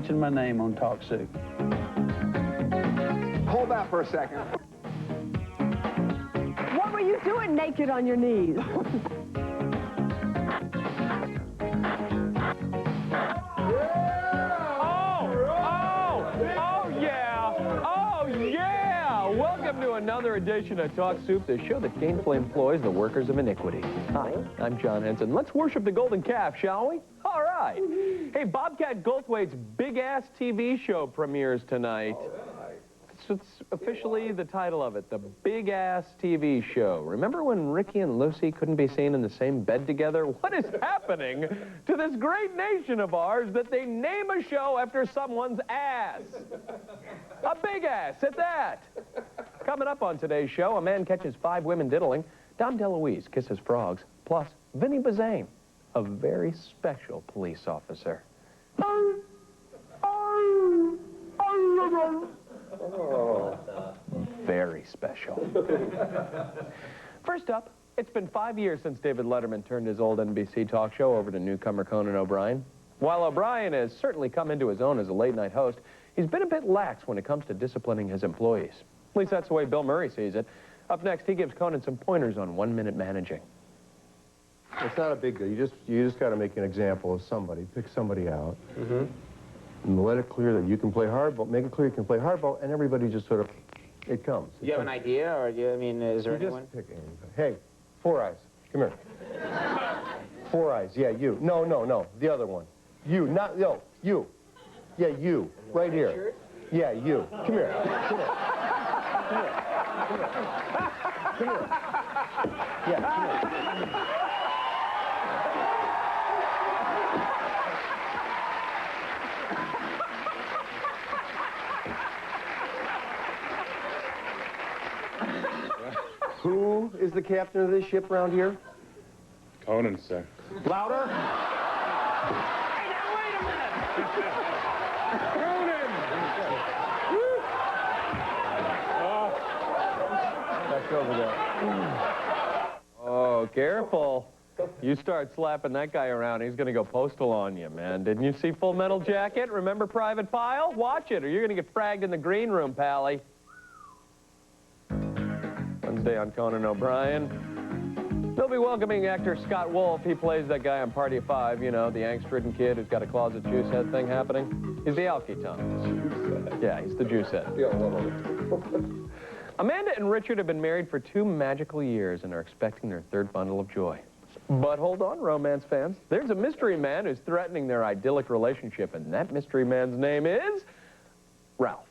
mention my name on Talk Soup. Hold that for a second. What were you doing naked on your knees? Welcome to another edition of Talk Soup, the show that gainfully employs the workers of iniquity. Hi, I'm John Henson. Let's worship the golden calf, shall we? All right. Hey, Bobcat Goldthwait's big-ass TV show premieres tonight. So it's officially the title of it, the big-ass TV show. Remember when Ricky and Lucy couldn't be seen in the same bed together? What is happening to this great nation of ours that they name a show after someone's ass? A big ass at that. Coming up on today's show, a man catches 5 women diddling, Dom DeLuise kisses frogs, plus Vinny Bazane, a very special police officer. Very special. First up, it's been 5 years since David Letterman turned his old NBC talk show over to newcomer Conan O'Brien. While O'Brien has certainly come into his own as a late-night host, he's been a bit lax when it comes to disciplining his employees. At least that's the way Bill Murray sees it. Up next, he gives Conan some pointers on one-minute managing. It's not a big deal. You just got to make an example of somebody. Pick somebody out. And let it clear that you can play hardball. Make it clear you can play hardball, and everybody just sort of, it comes. Do you have an idea, or do you, I mean, is there anyone? Just pick anybody. Hey, 4 Eyes, come here. 4 Eyes, yeah, you. No, the other one. You, not, no, you. Yeah, you, right here. Yeah, you. Come here, come here. Come here, come here. Come here. Yeah, come here. Who is the captain of this ship around here? Conan, sir. Louder. Hey, now, wait a minute! Conan! Back over there. Oh, careful. You start slapping that guy around, he's going to go postal on you, man. Didn't you see Full Metal Jacket? Remember Private File? Watch it, or you're going to get fragged in the green room, Pally. Wednesday on Conan O'Brien. They'll be welcoming actor Scott Wolf. He plays that guy on Party of 5, you know, the angst-ridden kid who's got a closet juice head thing happening. He's the alky tongue. Yeah, he's the juice head. Amanda and Richard have been married for 2 magical years and are expecting their 3rd bundle of joy. But hold on, romance fans. There's a mystery man who's threatening their idyllic relationship, and that mystery man's name is Ralph.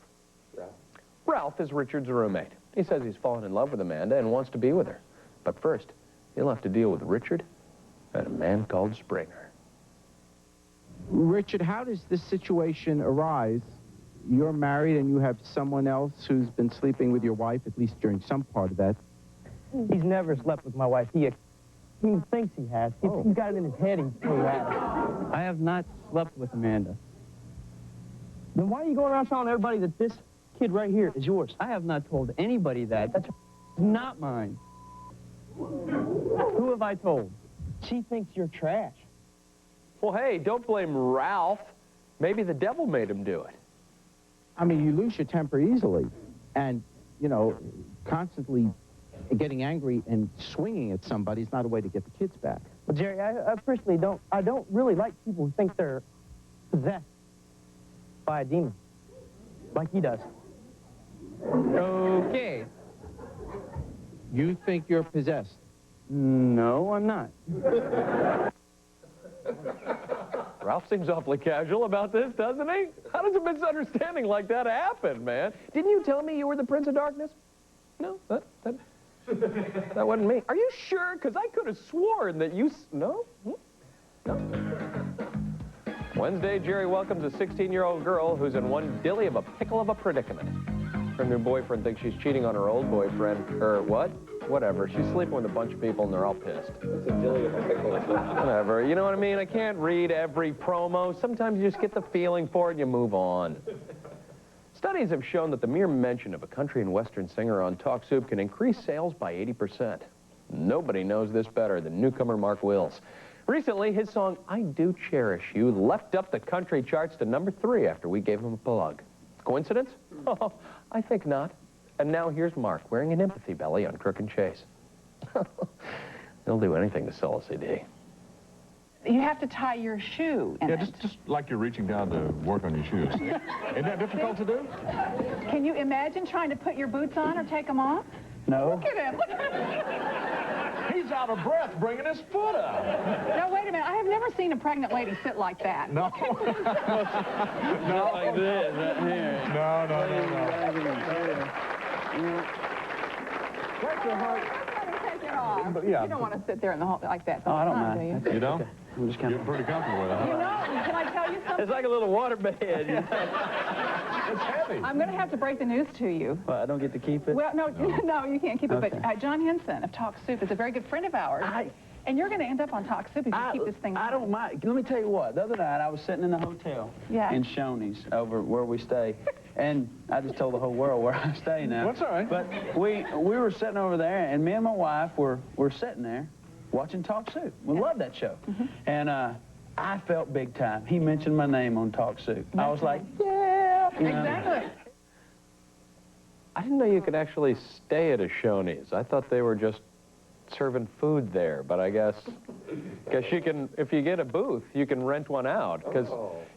Ralph is Richard's roommate. He says he's fallen in love with Amanda and wants to be with her. But first, he'll have to deal with Richard and a man called Springer. Richard, how does this situation arise? You're married and you have someone else who's been sleeping with your wife, at least during some part of that. He's never slept with my wife. He thinks he has. He's got it in his head he has. I have not slept with Amanda. Then why are you going around telling everybody that this kid right here is yours? I have not told anybody that. That's not mine. Who have I told? She thinks you're trash. Well, hey, don't blame Ralph. Maybe the devil made him do it. I mean, you lose your temper easily. And, you know, constantly getting angry and swinging at somebody is not a way to get the kids back. Well, Jerry, I personally don't really like people who think they're possessed by a demon, like he does. Okay. You think you're possessed? No, I'm not. Ralph seems awfully casual about this, doesn't he? How does a misunderstanding like that happen, man? Didn't you tell me you were the Prince of Darkness? No, that wasn't me. Are you sure? Because I could have sworn that you... No? No. Wednesday, Jerry welcomes a 16-year-old girl who's in one dilly of a pickle of a predicament. Her new boyfriend thinks she's cheating on her old boyfriend. Or what? Whatever. She's sleeping with a bunch of people and they're all pissed. It's a dilly of a pickle. Whatever. You know what I mean? I can't read every promo. Sometimes you just get the feeling for it and you move on. Studies have shown that the mere mention of a country and western singer on Talk Soup can increase sales by 80%. Nobody knows this better than newcomer Mark Wills. Recently, his song, I Do Cherish You, left up the country charts to #3 after we gave him a plug. Coincidence? Oh, I think not. And now here's Mark wearing an empathy belly on Crook and Chase. They'll do anything to sell a CD. You have to tie your shoe in it. just like you're reaching down to work on your shoes. Isn't that difficult to do? Can you imagine trying to put your boots on or take them off? No. Look at him. Look at him. He's out of breath bringing his foot up. No, wait a minute. I have never seen a pregnant lady sit like that. No. Not like this, right here. No. Bless your heart. Take it off. But, yeah. You don't want to sit there in the hall like that. Oh, I don't all the mind. time, do you? You don't? I'm just kind You're pretty comfortable with it, You huh? know, can I tell you something? It's like a little waterbed. It's heavy. I'm going to have to break the news to you. Well, I don't get to keep it? Well, no, no, you can't keep it. Okay. But John Henson of Talk Soup is a very good friend of ours. And you're going to end up on Talk Soup if you keep this thing I don't mind. Let me tell you what. The other night, I was sitting in the hotel in Shoney's over where we stay. And I just told the whole world where I stay now. That's all right. But we were sitting over there, and me and my wife were sitting there watching Talk Soup. We love that show. And I felt big time. He mentioned my name on Talk Soup. I was like, yeah. You know? Exactly. I didn't know you could actually stay at a Shoney's. I thought they were just serving food there, but I guess you can, if you get a booth, you can rent one out, because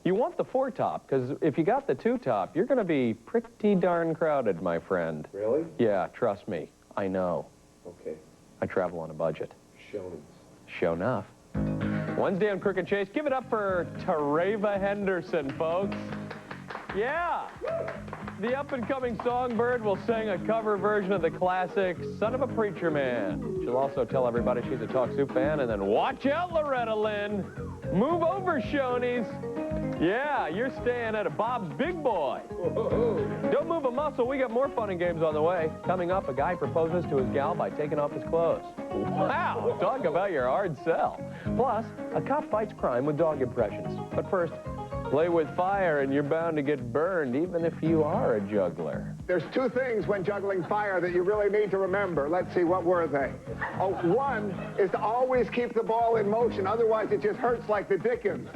you want the 4-top, because if you got the 2-top, you're going to be pretty darn crowded, my friend. Really? Yeah, trust me. I know. Okay. I travel on a budget. Shoney's. Show enough. Wednesday on Crook and Chase. Give it up for Tereva Henderson, folks. Yeah. The up-and-coming songbird will sing a cover version of the classic Son of a Preacher Man. She'll also tell everybody she's a Talk Soup fan, and then watch out, Loretta Lynn. Move over, Shoney's. Yeah, you're staying at a Bob's Big Boy. Don't move a muscle. We got more fun and games on the way. Coming up, a guy proposes to his gal by taking off his clothes. Wow, talk about your hard sell. Plus, a cop fights crime with dog impressions. But first, play with fire and you're bound to get burned, even if you are a juggler. There's 2 things when juggling fire that you really need to remember. Let's see, what were they? Oh, one is to always keep the ball in motion. Otherwise, it just hurts like the dickens.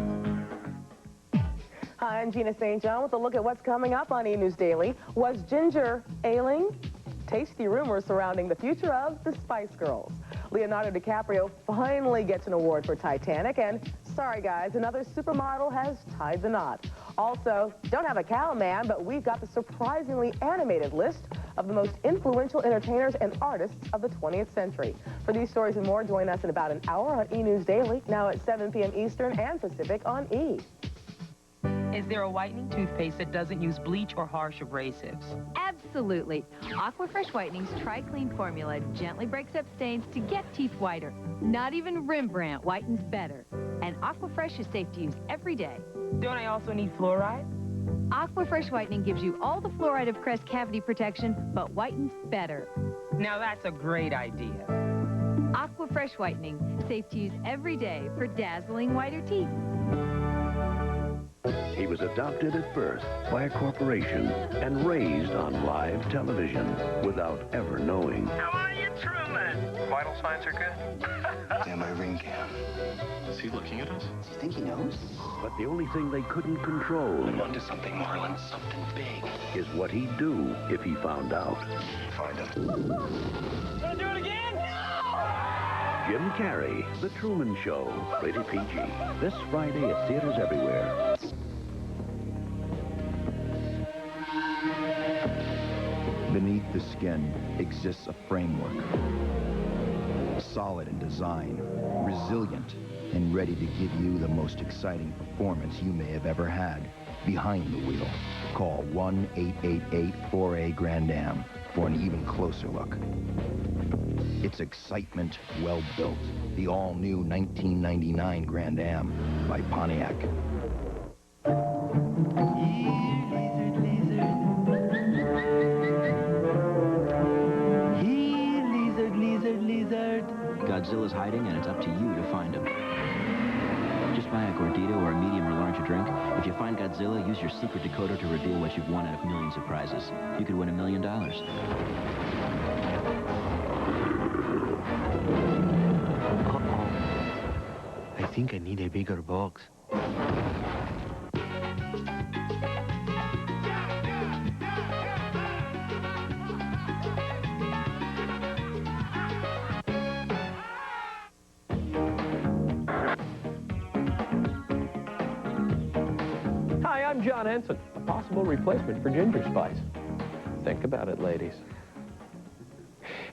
Hi, I'm Gina St. John with a look at what's coming up on E! News Daily. Was Ginger ailing? Tasty rumors surrounding the future of the Spice Girls. Leonardo DiCaprio finally gets an award for Titanic, and sorry guys, another supermodel has tied the knot. Also, don't have a cow man, but we've got the surprisingly animated list of the most influential entertainers and artists of the 20th century. For these stories and more, join us in about an hour on E! News Daily, now at 7 p.m. Eastern and Pacific on E! Is there a whitening toothpaste that doesn't use bleach or harsh abrasives? Absolutely. Aquafresh Whitening's Tri-Clean formula gently breaks up stains to get teeth whiter. Not even Rembrandt whitens better. And Aquafresh is safe to use every day. Don't I also need fluoride? Aquafresh Whitening gives you all the fluoride of Crest cavity protection, but whitens better. Now that's a great idea. Aquafresh Whitening, safe to use every day for dazzling whiter teeth. He was adopted at birth by a corporation and raised on live television without ever knowing. How are you, Truman? Vital signs are good. Damn my ring cam. Is he looking at us? Do you think he knows? But the only thing they couldn't control I'm onto something, Marlon. Something big. is what he'd do if he found out. Find him. Gonna do it again? No! Jim Carrey, The Truman Show, rated PG. This Friday at theaters everywhere. Beneath the skin exists a framework. Solid in design, resilient, and ready to give you the most exciting performance you may have ever had behind the wheel. Call 1-888-4A-GRAND-AM for an even closer look. It's excitement well built. The all-new 1999 Grand Am by Pontiac. Godzilla's hiding, and it's up to you to find him. Just buy a gordita or a medium or larger drink. If you find Godzilla, use your secret decoder to reveal what you've won out of millions of prizes. You could win $1 million. I think I need a bigger box. Hi, I'm John Henson, a possible replacement for Ginger Spice. Think about it, ladies.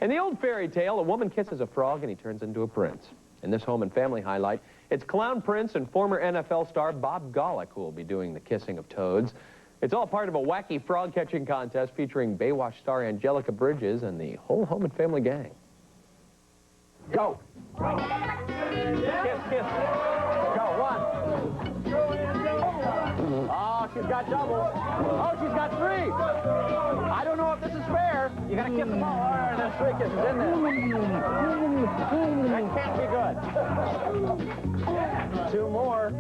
In the old fairy tale, a woman kisses a frog and he turns into a prince. In this home and family highlight, it's clown prince and former NFL star Bob Golick who will be doing the kissing of toads. It's all part of a wacky frog-catching contest featuring Baywatch star Angelica Bridges and the whole home and family gang. Go. Kiss, kiss. Go, one. Oh, she's got double. Oh, she's got three. I don't know if this is fair. You gotta kiss them all. All right, there's three kisses in there. That can't be good. Two more.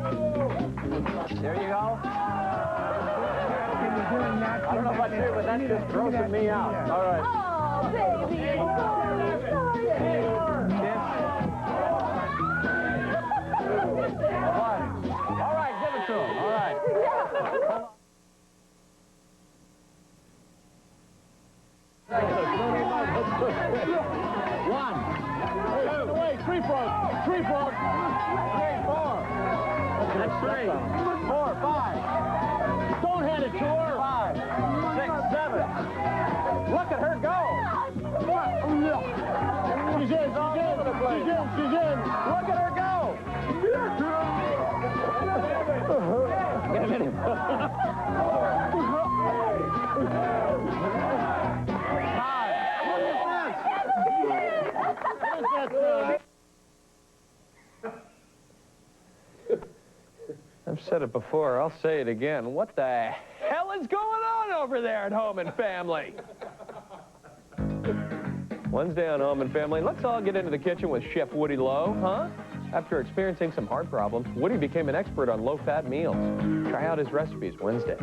There you go. I don't know about you, but that's just grossing me out. All right. Oh, baby, it's sorry. All right, give it to him. All right. One. Hey, away. Three frogs. Three frogs. Three, four. That's three. 4, 5. Don't hand it to her. 5, 6, 7. Look at her go. She's in. She's in. She's in. She's in. Look at her go. Get a minute. I've said it before, I'll say it again. What the hell is going on over there at Home and Family? Wednesday on Home and Family, let's all get into the kitchen with Chef Woody Lowe, huh? After experiencing some heart problems, Woody became an expert on low-fat meals. Try out his recipes Wednesday.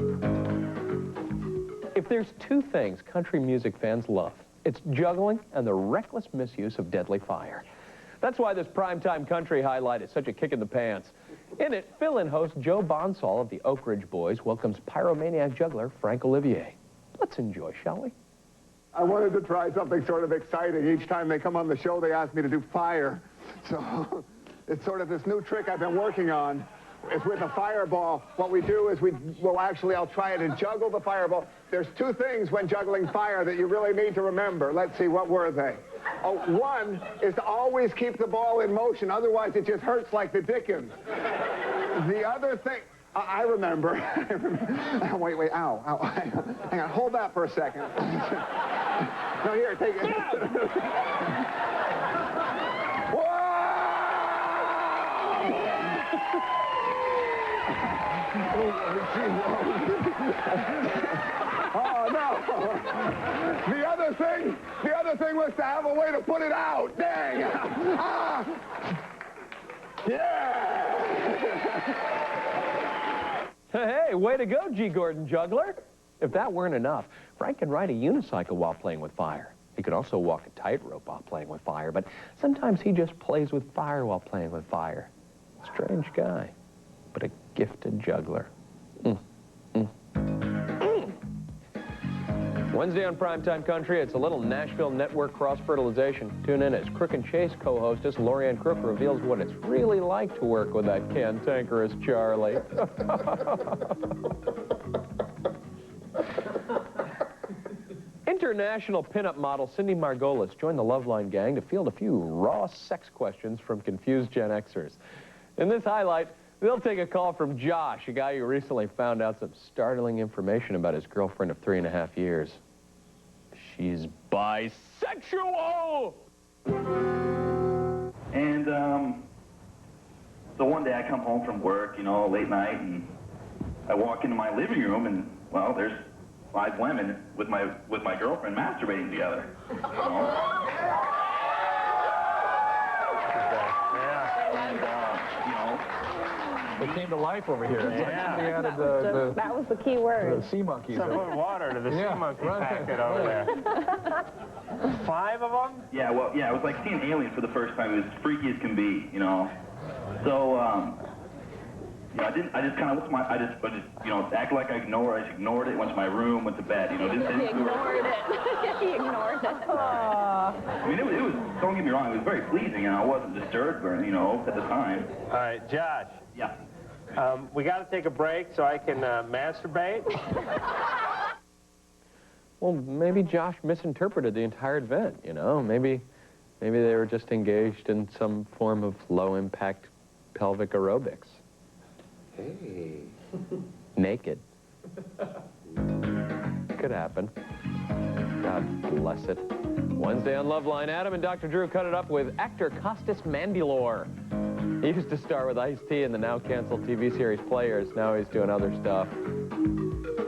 If there's two things country music fans love, it's juggling and the reckless misuse of deadly fire. That's why this primetime country highlight is such a kick in the pants. In it, fill-in host Joe Bonsall of the Oak Ridge Boys welcomes pyromaniac juggler Frank Olivier. Let's enjoy, shall we? I wanted to try something sort of exciting. Each time they come on the show, they ask me to do fire. So it's sort of this new trick I've been working on. It's with a fireball. What we do is I'll try it and juggle the fireball. There's two things when juggling fire that you really need to remember. Let's see, what were they? Oh, one is to always keep the ball in motion, otherwise it just hurts like the dickens. The other thing, I remember. Wait, ow, hang on, hold that for a second. No, here, take it. Oh, no. The other thing was to have a way to put it out. Dang. Ah. Yeah. Hey, way to go, G. Gordon Juggler. If that weren't enough, Frank can ride a unicycle while playing with fire. He could also walk a tightrope while playing with fire, but sometimes he just plays with fire while playing with fire. Strange guy, but a gifted juggler. Wednesday on Primetime Country, it's a little Nashville network cross-fertilization. Tune in as Crook and Chase co-hostess Lorianne Crook reveals what it's really like to work with that cantankerous Charlie. International pinup model Cindy Margolis joined the Loveline gang to field a few raw sex questions from confused Gen Xers. In this highlight, they'll take a call from Josh, a guy who recently found out some startling information about his girlfriend of 3.5 years. She's bisexual! And, so one day I come home from work, you know, late night, and I walk into my living room, and, well, there's 5 women with my girlfriend masturbating together. You know? It came to life over here. It's like somebody added That was the key word. the sea monkeys. So put water to the sea monkey packet over there. 5 of them? Yeah, well, yeah, it was like seeing aliens for the first time. It was freaky as can be, you know. So, you know, I just kind of went to I just, you know, act like I ignored it, went to my room, went to bed, you know. He ignored it. He ignored it. I mean, it was, don't get me wrong, it was very pleasing, and I wasn't disturbed, or, you know, at the time. All right, Josh. Yeah. We got to take a break so I can masturbate. Well, maybe Josh misinterpreted the entire event, you know? Maybe they were just engaged in some form of low-impact pelvic aerobics. Hey. Naked. Could happen. God bless it. Wednesday on Loveline, Adam and Dr. Drew cut it up with actor Costas Mandylor. He used to star with Ice-T in the now-canceled TV series Players. Now he's doing other stuff.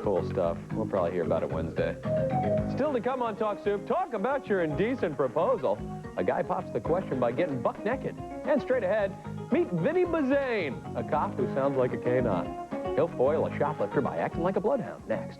Cool stuff. We'll probably hear about it Wednesday. Still to come on Talk Soup, talk about your indecent proposal. A guy pops the question by getting buck naked. And straight ahead, meet Vinny Bazane, a cop who sounds like a canine. He'll foil a shoplifter by acting like a bloodhound. Next.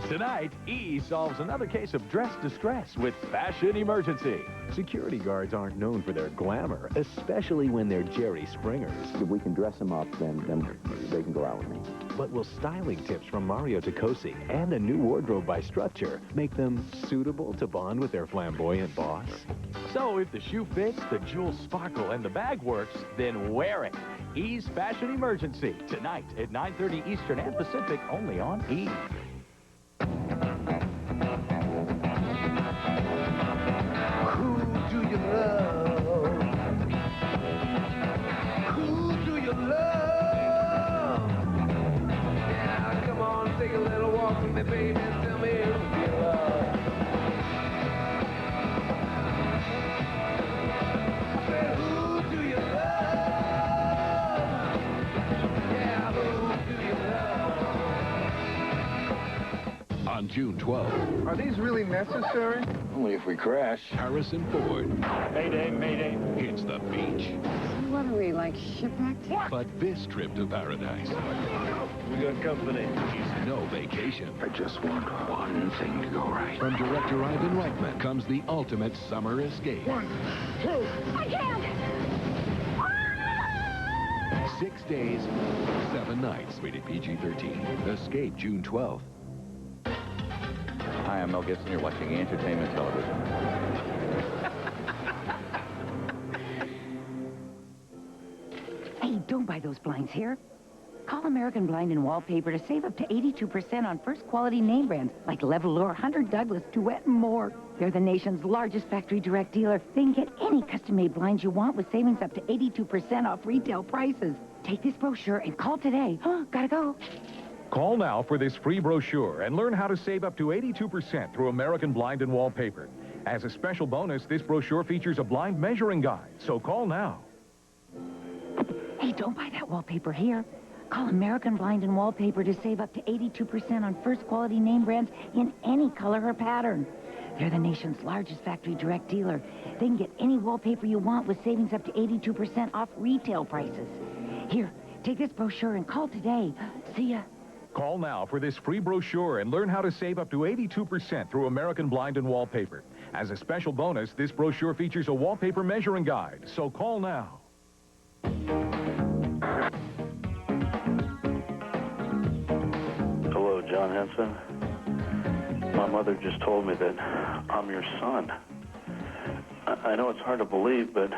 Tonight, E solves another case of dress distress with Fashion Emergency. Security guards aren't known for their glamour, especially when they're Jerry Springers. If we can dress them up, then they can go out with me. But will styling tips from Mario Tacosi and a new wardrobe by Structure make them suitable to bond with their flamboyant boss? So if the shoe fits, the jewels sparkle, and the bag works, then wear it. E's Fashion Emergency, tonight at 9:30 Eastern and Pacific, only on E! Take a little walk with me, baby, and tell me who you love. Say, who do you love? Yeah, who do you love? On June 12th. Are these really necessary? Only if we crash. Harrison Ford. Mayday, mayday. Hits the beach. What are we, like shipwrecked? But this trip to paradise. We got company. Is no vacation. I just want one thing to go right. From director Ivan Reitman comes the ultimate summer escape. 1, 2. I can't! 6 days, 7 nights. Rated PG-13. Escape June 12th. Hi, I'm Mel Gibson. You're watching Entertainment Television. Hey, don't buy those blinds here. Call American Blind and Wallpaper to save up to 82% on first-quality name brands like Levelure, Hunter Douglas, Duet, and more. They're the nation's largest factory direct dealer. They can get any custom-made blinds you want with savings up to 82% off retail prices. Take this brochure and call today. Gotta go. Call now for this free brochure and learn how to save up to 82% through American Blind and Wallpaper. As a special bonus, this brochure features a blind measuring guide, so call now. Hey, don't buy that wallpaper here. Call American Blind and Wallpaper to save up to 82% on first-quality name brands in any color or pattern. They're the nation's largest factory direct dealer. They can get any wallpaper you want with savings up to 82% off retail prices. Here, take this brochure and call today. See ya. Call now for this free brochure and learn how to save up to 82% through American Blind and Wallpaper. As a special bonus, this brochure features a wallpaper measuring guide, so call now. Hello, John Henson. My mother just told me that I'm your son. I know it's hard to believe, but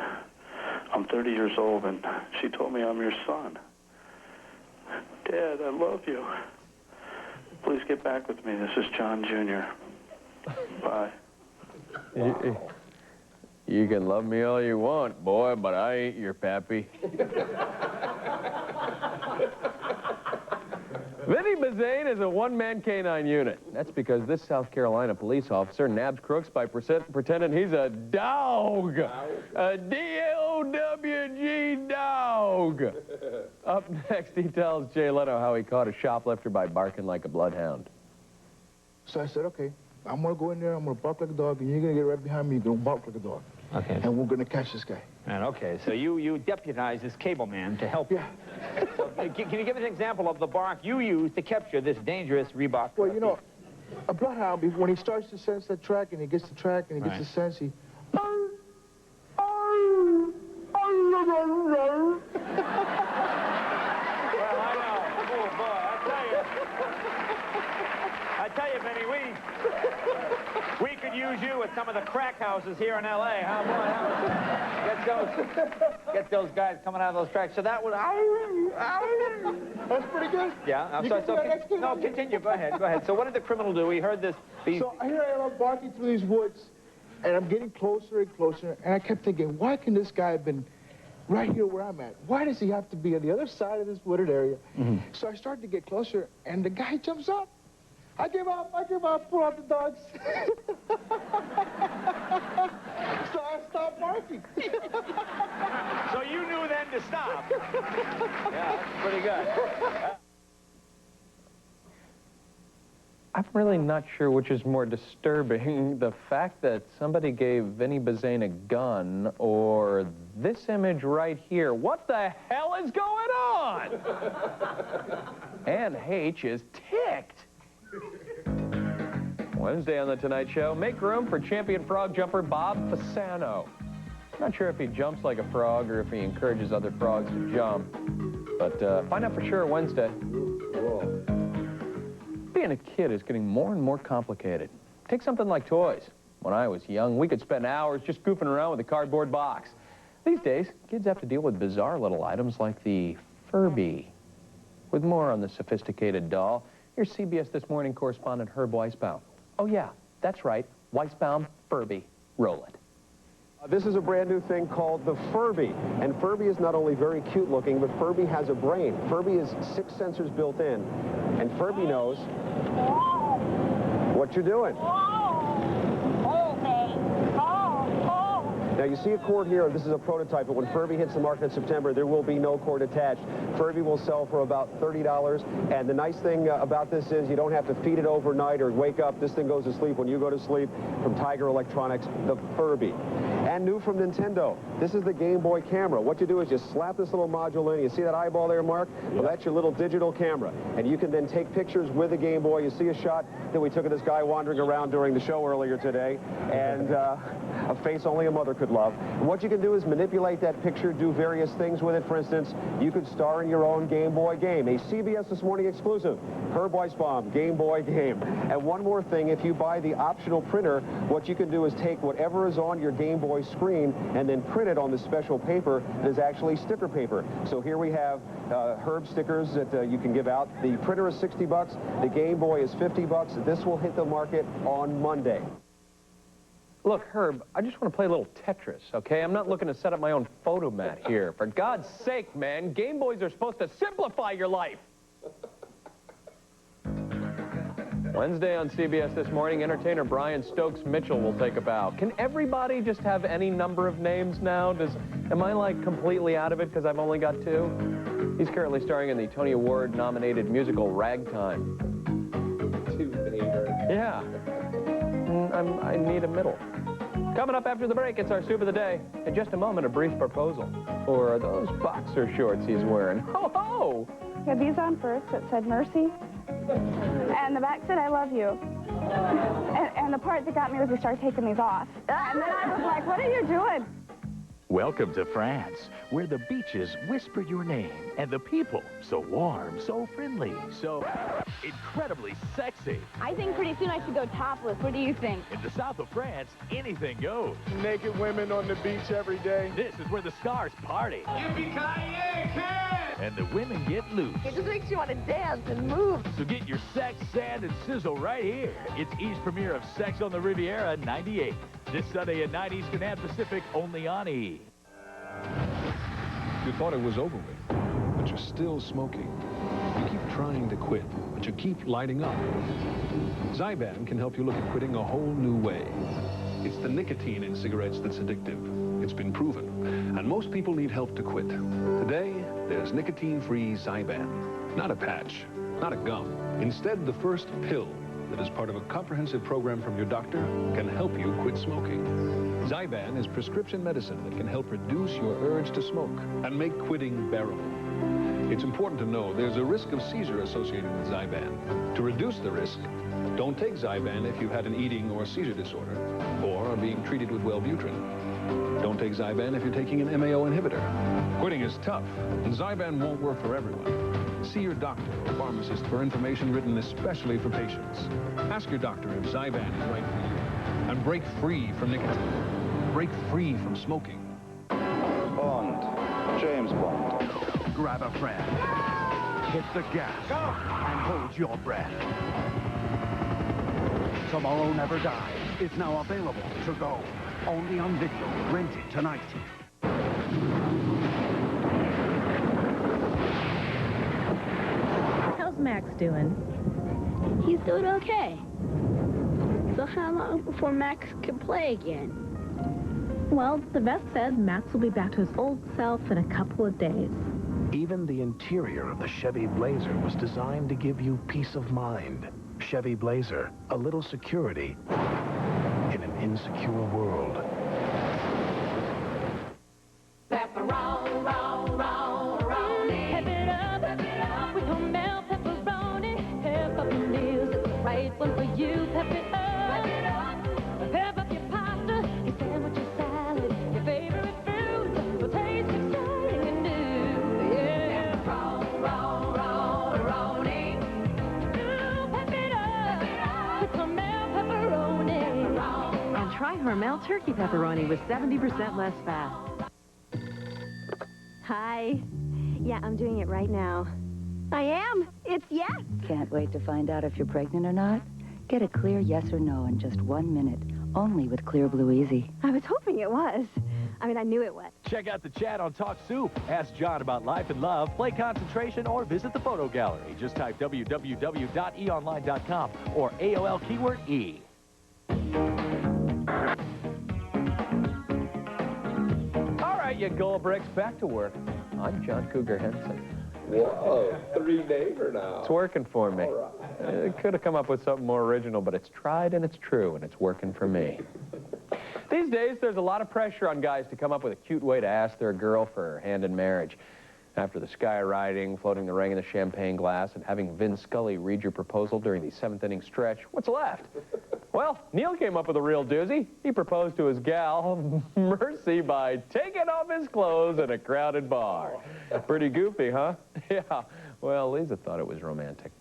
I'm 30 years old, and she told me I'm your son. Dad, I love you. Please get back with me. This is John Jr. Bye. You can love me all you want, boy, but I ain't your pappy. Vinny Bazane is a one-man canine unit. That's because this South Carolina police officer nabs crooks by pretending he's a dog. A D-O-W-G dog. Up next, he tells Jay Leno how he caught a shoplifter by barking like a bloodhound. So I said, okay, I'm going to go in there, I'm going to bark like a dog, and you're going to get right behind me, you're going to bark like a dog. Okay. And we're going to catch this guy. Man, okay, so you deputize this cable man to help you. So, can you give us an example of the bark you use to capture this dangerous Reebok? Well, you know, a bloodhound, when he starts to sense that track, and he gets the track, and he gets the sense, he... at some of the crack houses here in L.A., huh? Boy, get those guys coming out of those tracks. So that was... That's pretty good. Yeah, I'm You sorry. can do that next kid? No, continue. Go ahead. Go ahead. So what did the criminal do? He heard this... So here I am barking through these woods, and I'm getting closer and closer, and I kept thinking, why can this guy have been right here where I'm at? Why does he have to be on the other side of this wooded area? So I started to get closer, and the guy jumps up. I give up, pull out the dogs. So I stopped barking. So you knew then to stop. Yeah, that's pretty good. I'm really not sure which is more disturbing, the fact that somebody gave Vinny Bazane a gun or this image right here. What the hell is going on? Ann H. is ticked. Wednesday on The Tonight Show, make room for champion frog jumper Bob Fasano. Not sure if he jumps like a frog or if he encourages other frogs to jump, but find out for sure Wednesday. Being a kid is getting more and more complicated. Take something like toys. When I was young, we could spend hours just goofing around with a cardboard box. These days, kids have to deal with bizarre little items like the Furby. With more on the sophisticated doll, here's CBS This Morning correspondent Herb Weisbaum. Oh yeah, that's right, Weisbaum Furby. Roll it. This is a brand new thing called the Furby. And Furby is not only very cute looking, but Furby has a brain. Furby has 6 sensors built in. And Furby knows what you're doing. Now you see a cord here, this is a prototype, but when Furby hits the market in September, there will be no cord attached. Furby will sell for about $30, and the nice thing about this is you don't have to feed it overnight or wake up. This thing goes to sleep when you go to sleep. From Tiger Electronics, the Furby. And new from Nintendo, this is the Game Boy camera. What you do is you slap this little module in. You see that eyeball there, Mark? Well, that's your little digital camera. And you can then take pictures with the Game Boy. You see a shot that we took of this guy wandering around during the show earlier today, and a face only a mother could love. And what you can do is manipulate that picture, do various things with it. For instance, you could star in your own Game Boy game. A CBS This Morning exclusive, Herb Weisbaum, Game Boy game. And one more thing, if you buy the optional printer, what you can do is take whatever is on your Game Boy screen and then print it on the special paper that is actually sticker paper. So here we have Herb stickers that you can give out. The printer is $60, the Game Boy is $50. This will hit the market on Monday. Look, Herb, I just want to play a little Tetris, okay? I'm not looking to set up my own photo mat here. For God's sake, man, Game Boys are supposed to simplify your life. Wednesday on CBS This Morning, entertainer Brian Stokes Mitchell will take a bow. Can everybody just have any number of names now? Am I, like, completely out of it because I've only got 2? He's currently starring in the Tony Award-nominated musical Ragtime. 2 favorite. Yeah. I need a middle. Coming up after the break, it's our soup of the day. In just a moment, a brief proposal. Or are those boxer shorts he's wearing? Ho, ho! You had these on first that said mercy, and the back said I love you. And the part that got me was you started taking these off. And then I was like, what are you doing? Welcome to France, where the beaches whisper your name, and the people so warm, so friendly, so incredibly sexy. I think pretty soon I should go topless. What do you think? In the south of France, anything goes. Naked women on the beach every day. This is where the stars party. Yippee-ki-yay, kid! And the women get loose. It just makes you want to dance and move. So get your sex, sand, and sizzle right here. It's E's premiere of Sex on the Riviera '98. This Sunday at 9 Eastern and Pacific, only on E. You thought it was over with, but you're still smoking. You keep trying to quit, but you keep lighting up. Zyban can help you look at quitting a whole new way. It's the nicotine in cigarettes that's addictive. It's been proven, and most people need help to quit. Today, there's nicotine-free Zyban. Not a patch, not a gum. Instead, the first pill that is part of a comprehensive program from your doctor can help you quit smoking. Zyban is prescription medicine that can help reduce your urge to smoke and make quitting bearable. It's important to know there's a risk of seizure associated with Zyban. To reduce the risk, don't take Zyban if you've had an eating or seizure disorder or are being treated with Wellbutrin. Don't take Zyban if you're taking an MAO inhibitor. Quitting is tough, and Zyban won't work for everyone. See your doctor or pharmacist for information written especially for patients. Ask your doctor if Zyban is right for you. and break free from nicotine. Break free from smoking. Bond. James Bond. Grab a friend. Hit the gas. And hold your breath. Tomorrow Never Dies is now available to go. Only on video. Rent it tonight. How's Max doing? He's doing okay. So how long before Max can play again? Well, the vet said Max will be back to his old self in a couple of days. Even the interior of the Chevy Blazer was designed to give you peace of mind. Chevy Blazer, a little security in an insecure world. Pepperoni. Pep it up with Hormel pepperoni. Pep up your meals, it's the right one for you. Pep it up. Pep up your pasta, your sandwich, your salad, your favorite foods will taste exciting and new. Yeah. Pepperoni. Ooh, pep it up with Hormel pepperoni. And try Hormel turkey pepperoni with 70% less fat. Hi. Yeah, I'm doing it right now. I am. It's yes. Can't wait to find out if you're pregnant or not? Get a clear yes or no in just 1 minute. Only with Clear Blue Easy. I was hoping it was. I mean, I knew it was. Check out the chat on Talk Soup. Ask John about life and love, play concentration, or visit the photo gallery. Just type www.eonline.com or AOL keyword E. All right, you gold bricks, back to work. I'm John Cougar Henson. Whoa, 3-namer now. It's working for me. It could have come up with something more original, but it's tried and it's true, and it's working for me. These days, there's a lot of pressure on guys to come up with a cute way to ask their girl for her hand in marriage. After the sky riding, floating the ring in the champagne glass, and having Vin Scully read your proposal during the 7th inning stretch, what's left? Well, Neil came up with a real doozy. He proposed to his gal, Mercy, by taking off his clothes in a crowded bar. Pretty goofy, huh? Yeah, well, Lisa thought it was romantic.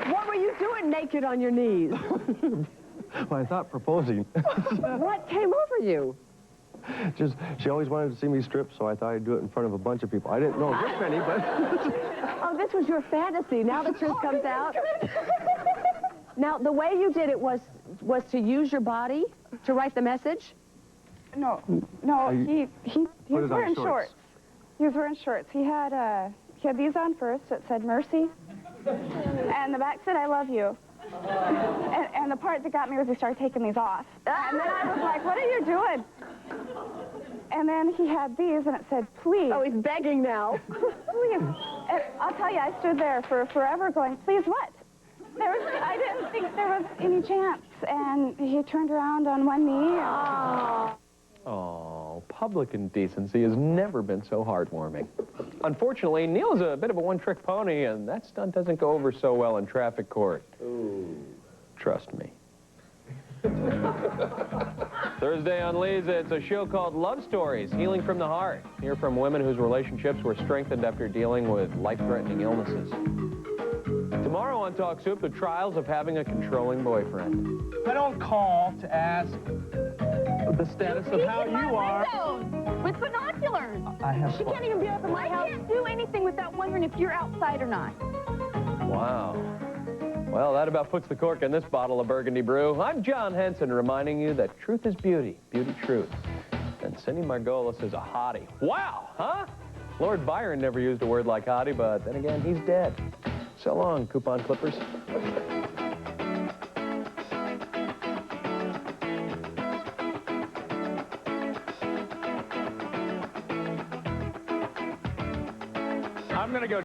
What were you doing naked on your knees? Well, I thought proposing. What came over you? Just, she always wanted to see me strip, so I thought I'd do it in front of a bunch of people. I didn't know this many, but... Oh, this was your fantasy. Now the truth comes out. Now, the way you did it was to use your body to write the message? No, he was wearing shorts. He was wearing shorts. He had these on first. It said Mercy. And the back said, I love you. And the part that got me was he started taking these off. And then I was like, what are you doing? And then he had these, and it said, please. Oh, he's begging now. Please. And I'll tell you, I stood there for forever going, please what? I didn't think there was any chance. And he turned around on one knee. Oh, public indecency has never been so heartwarming. Unfortunately, Neil's a bit of a one-trick pony, and that stunt doesn't go over so well in traffic court. Ooh. Trust me. Thursday on Lisa, it's a show called Love Stories, Healing from the Heart. Hear from women whose relationships were strengthened after dealing with life-threatening illnesses. Tomorrow on Talk Soup, the trials of having a controlling boyfriend. I don't call to ask the status of how you are. With binoculars. She can't even be up in my house. I can't do anything without wondering if you're outside or not. Wow. Well, that about puts the cork in this bottle of Burgundy Brew. I'm John Henson, reminding you that truth is beauty, beauty truth. And Cindy Margolis is a hottie. Wow, huh? Lord Byron never used a word like hottie, but then again, he's dead. So long, coupon clippers. I'm going to go